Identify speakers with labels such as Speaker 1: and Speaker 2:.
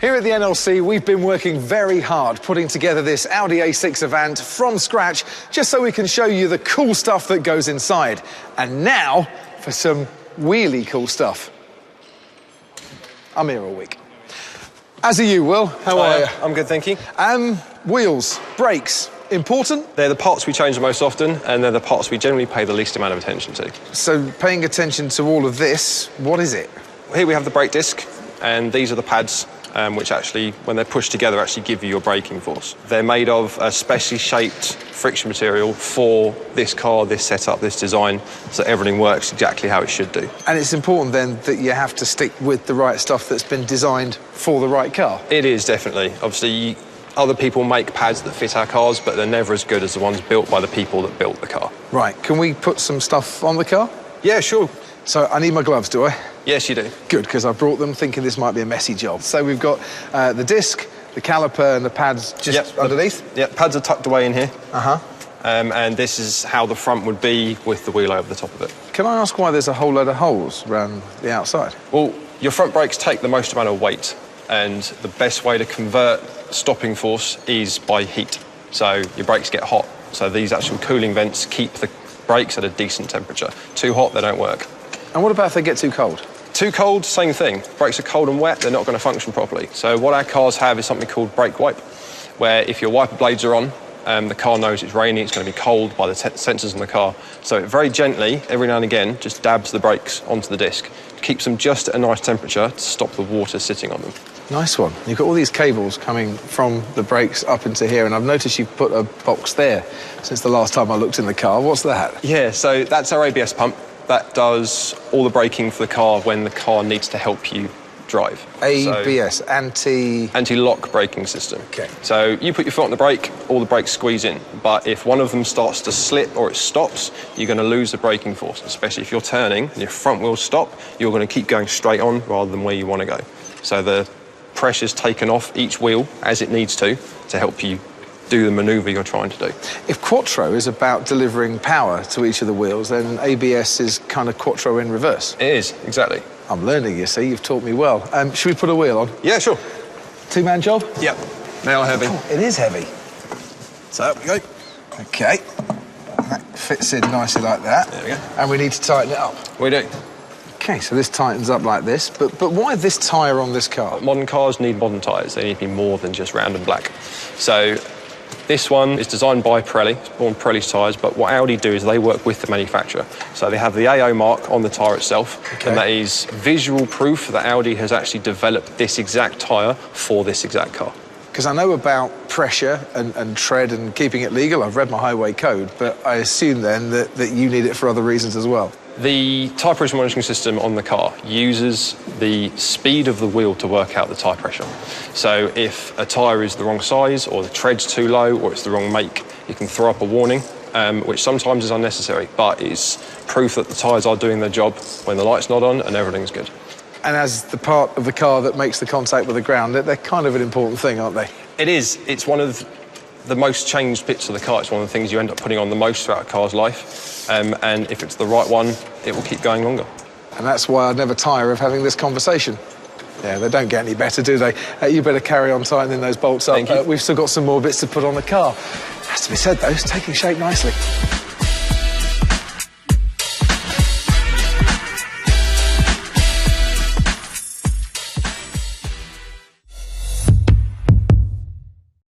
Speaker 1: Here at the NLC, we've been working very hard putting together this Audi A6 Avant from scratch, just so we can show you the cool stuff that goes inside. And now, for some really cool stuff. I'm here all week. As are you, Will. How are you?
Speaker 2: I'm good, thank you.
Speaker 1: Wheels, brakes, important?
Speaker 2: They're the parts we change the most often, and they're the parts we generally pay the least amount of attention to.
Speaker 1: So, paying attention to all of this, what is it?
Speaker 2: Here we have the brake disc, and these are the pads, which actually, when they're pushed together, actually give you your braking force. They're made of a specially shaped friction material for this car, this setup, this design, so everything works exactly how it should do.
Speaker 1: And it's important then that you have to stick with the right stuff that's been designed for the right car?
Speaker 2: It is, definitely. Obviously, other people make pads that fit our cars, but they're never as good as the ones built by the people that built the car.
Speaker 1: Right, can we put some stuff on the car?
Speaker 2: Yeah, sure.
Speaker 1: So I need my gloves, do I?
Speaker 2: Yes, you do.
Speaker 1: Good, because I brought them thinking this might be a messy job. So we've got the disc, the caliper and the pads just underneath?
Speaker 2: Yep, pads are tucked away in here.
Speaker 1: Uh-huh.
Speaker 2: And this is how the front would be with the wheel over the top of it.
Speaker 1: Can I ask why there's a whole load of holes around the outside?
Speaker 2: Well, your front brakes take the most amount of weight, and the best way to convert stopping force is by heat. So your brakes get hot, so these actual cooling vents keep the brakes at a decent temperature. Too hot, they don't work.
Speaker 1: And what about if they get too cold?
Speaker 2: Too cold, same thing. Brakes are cold and wet, they're not going to function properly. So what our cars have is something called brake wipe, where if your wiper blades are on, the car knows it's raining, it's going to be cold by the sensors in the car. So it very gently, every now and again, just dabs the brakes onto the disc. Keeps them just at a nice temperature to stop the water sitting on them.
Speaker 1: Nice one. You've got all these cables coming from the brakes up into here, and I've noticed you've put a box there since the last time I looked in the car. What's that?
Speaker 2: Yeah, so that's our ABS pump. That does all the braking for the car when the car needs to help you drive.
Speaker 1: ABS,
Speaker 2: so, anti-lock braking system.
Speaker 1: Okay.
Speaker 2: So you put your foot on the brake, all the brakes squeeze in. But if one of them starts to slip or it stops, you're going to lose the braking force, especially if you're turning and your front wheels stop, you're going to keep going straight on rather than where you want to go. So the pressure's taken off each wheel as it needs to help you do the manoeuvre you're trying to do.
Speaker 1: If Quattro is about delivering power to each of the wheels, then ABS is kind of Quattro in reverse.
Speaker 2: It is, exactly.
Speaker 1: I'm learning, you see. You've taught me well. Should we put a wheel on?
Speaker 2: Yeah, sure.
Speaker 1: Two-man job?
Speaker 2: Yep. Now heavy.
Speaker 1: Oh, it is heavy.
Speaker 2: So up we go.
Speaker 1: OK. That fits in nicely like that.
Speaker 2: There we go.
Speaker 1: And we need to tighten it up.
Speaker 2: We do.
Speaker 1: OK, so this tightens up like this. But why this tyre on this car?
Speaker 2: Modern cars need modern tyres. They need to be more than just round and black. So this one is designed by Pirelli. It's born Pirelli's tyres, but what Audi do is they work with the manufacturer. So they have the AO mark on the tyre itself, and that is visual proof that Audi has actually developed this exact tyre for this exact car.
Speaker 1: Because I know about pressure and tread and keeping it legal. I've read my highway code, but I assume then that you need it for other reasons as well.
Speaker 2: The tyre pressure monitoring system on the car uses the speed of the wheel to work out the tyre pressure. So if a tyre is the wrong size, or the tread's too low, or it's the wrong make, you can throw up a warning, which sometimes is unnecessary, but is proof that the tyres are doing their job when the light's not on and everything's good.
Speaker 1: And as the part of the car that makes the contact with the ground, they're kind of an important thing, aren't they?
Speaker 2: It is. It's one of the most changed bits of the car. It's one of the things you end up putting on the most throughout a car's life. And if it's the right one, it will keep going longer.
Speaker 1: And that's why I never tire of having this conversation. Yeah, they don't get any better, do they? You better carry on tightening those bolts up.
Speaker 2: Thank you.
Speaker 1: We've still got some more bits to put on the car. Has to be said, though, it's taking shape nicely.